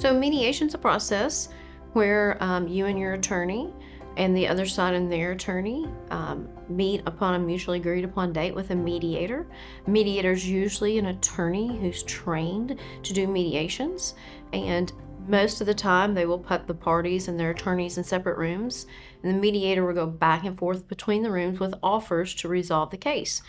So mediation's a process where you and your attorney and the other side and their attorney meet upon a mutually agreed upon date with a mediator. Mediator is usually an attorney who's trained to do mediations, and most of the time they will put the parties and their attorneys in separate rooms, and the mediator will go back and forth between the rooms with offers to resolve the case.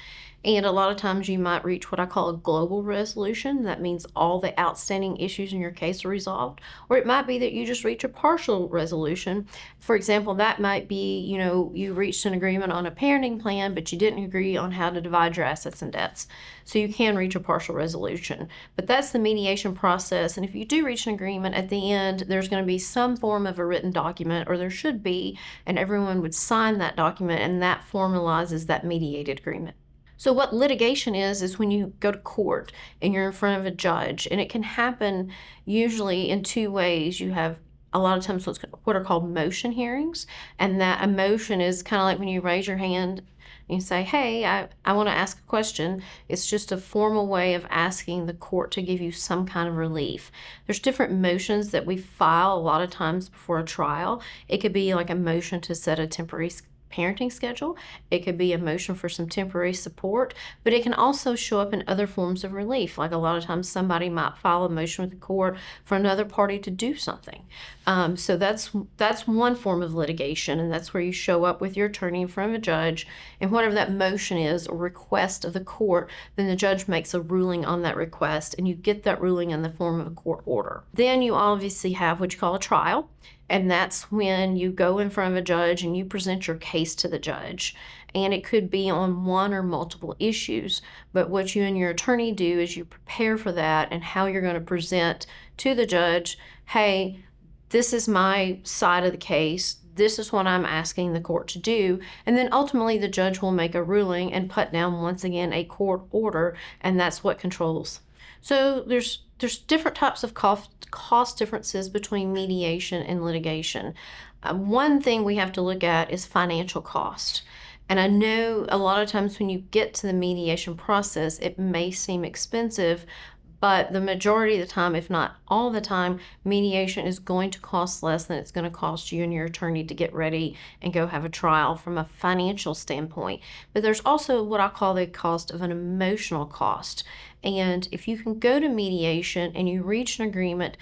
And a lot of times you might reach what I call a global resolution. That means all the outstanding issues in your case are resolved. Or it might be that you just reach a partial resolution. For example, that might be, you reached an agreement on a parenting plan, but you didn't agree on how to divide your assets and debts. So you can reach a partial resolution. But that's the mediation process. And if you do reach an agreement at the end, there's going to be some form of a written document, or there should be, and everyone would sign that document, and that formalizes that mediated agreement. So what litigation is when you go to court and you're in front of a judge, and it can happen usually in two ways. You have a lot of times what are called motion hearings, and that a motion is kind of like when you raise your hand and you say, hey, I want to ask a question. It's just a formal way of asking the court to give you some kind of relief. There's different motions that we file a lot of times before a trial. It could be like a motion to set a temporary parenting schedule. It could be a motion for some temporary support, but it can also show up in other forms of relief. Like a lot of times somebody might file a motion with the court for another party to do something. So that's one form of litigation, and that's where you show up with your attorney in front of a judge, and whatever that motion is or request of the court, then the judge makes a ruling on that request, and you get that ruling in the form of a court order. Then you obviously have what you call a trial. And that's when you go in front of a judge and you present your case to the judge. And it could be on one or multiple issues. But what you and your attorney do is you prepare for that and how you're going to present to the judge, hey, this is my side of the case. This is what I'm asking the court to do. And then ultimately the judge will make a ruling and put down once again a court order, and that's what controls. So there's different types of cost differences between mediation and litigation. One thing we have to look at is financial cost. And I know a lot of times when you get to the mediation process, it may seem expensive, but the majority of the time, if not all the time, mediation is going to cost less than it's going to cost you and your attorney to get ready and go have a trial from a financial standpoint. But there's also what I call the cost of an emotional cost. And if you can go to mediation and you reach an agreement,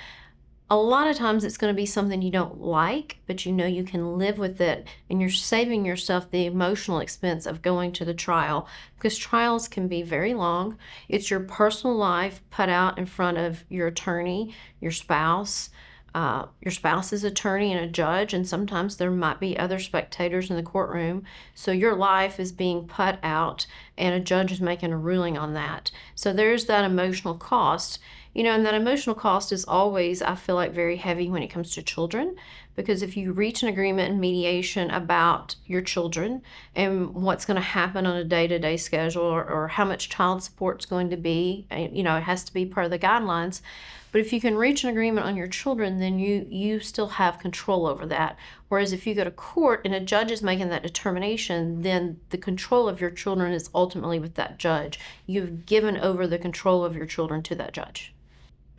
a lot of times it's going to be something you don't like, but you can live with it, and you're saving yourself the emotional expense of going to the trial, because trials can be very long. It's your personal life put out in front of your attorney, your spouse's attorney, and a judge, and sometimes there might be other spectators in the courtroom. So your life is being put out, and a judge is making a ruling on that. So there's that emotional cost. And that emotional cost is always, I feel like, very heavy when it comes to children, because if you reach an agreement in mediation about your children and what's going to happen on a day-to-day schedule, or how much child support is going to be, it has to be part of the guidelines. But if you can reach an agreement on your children, then you still have control over that. Whereas if you go to court and a judge is making that determination, then the control of your children is ultimately with that judge. You've given over the control of your children to that judge.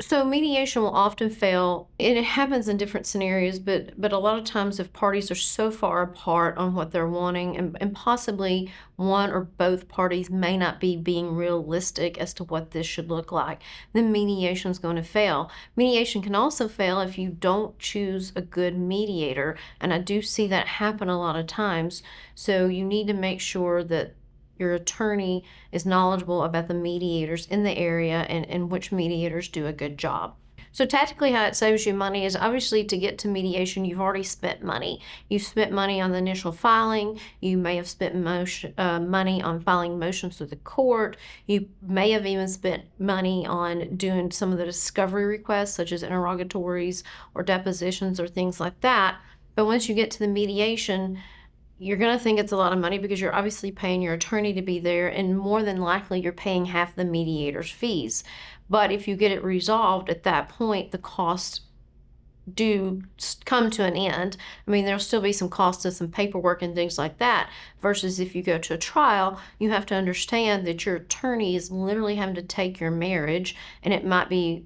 So mediation will often fail, and it happens in different scenarios, but a lot of times if parties are so far apart on what they're wanting, and possibly one or both parties may not be being realistic as to what this should look like, then mediation is going to fail. Mediation can also fail if you don't choose a good mediator, and I do see that happen a lot of times. So you need to make sure that your attorney is knowledgeable about the mediators in the area and which mediators do a good job. So tactically how it saves you money is obviously to get to mediation, you've already spent money. You've spent money on the initial filing. You may have spent money on filing motions with the court. You may have even spent money on doing some of the discovery requests, such as interrogatories or depositions or things like that. But once you get to the mediation, you're going to think it's a lot of money because you're obviously paying your attorney to be there, and more than likely you're paying half the mediator's fees. But if you get it resolved at that point, the costs do come to an end. I mean, there'll still be some costs of some paperwork and things like that, versus if you go to a trial, you have to understand that your attorney is literally having to take your marriage, and it might be,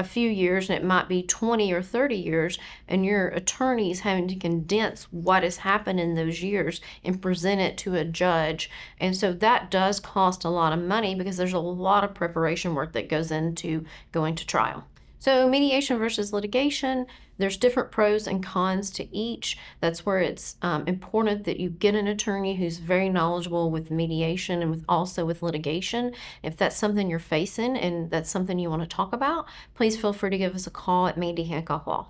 a few years and it might be 20 or 30 years, and your attorney is having to condense what has happened in those years and present it to a judge. And so that does cost a lot of money because there's a lot of preparation work that goes into going to trial. So mediation versus litigation, there's different pros and cons to each. That's where it's important that you get an attorney who's very knowledgeable with mediation and also with litigation. If that's something you're facing and that's something you want to talk about, please feel free to give us a call at Mandy Hancock Law.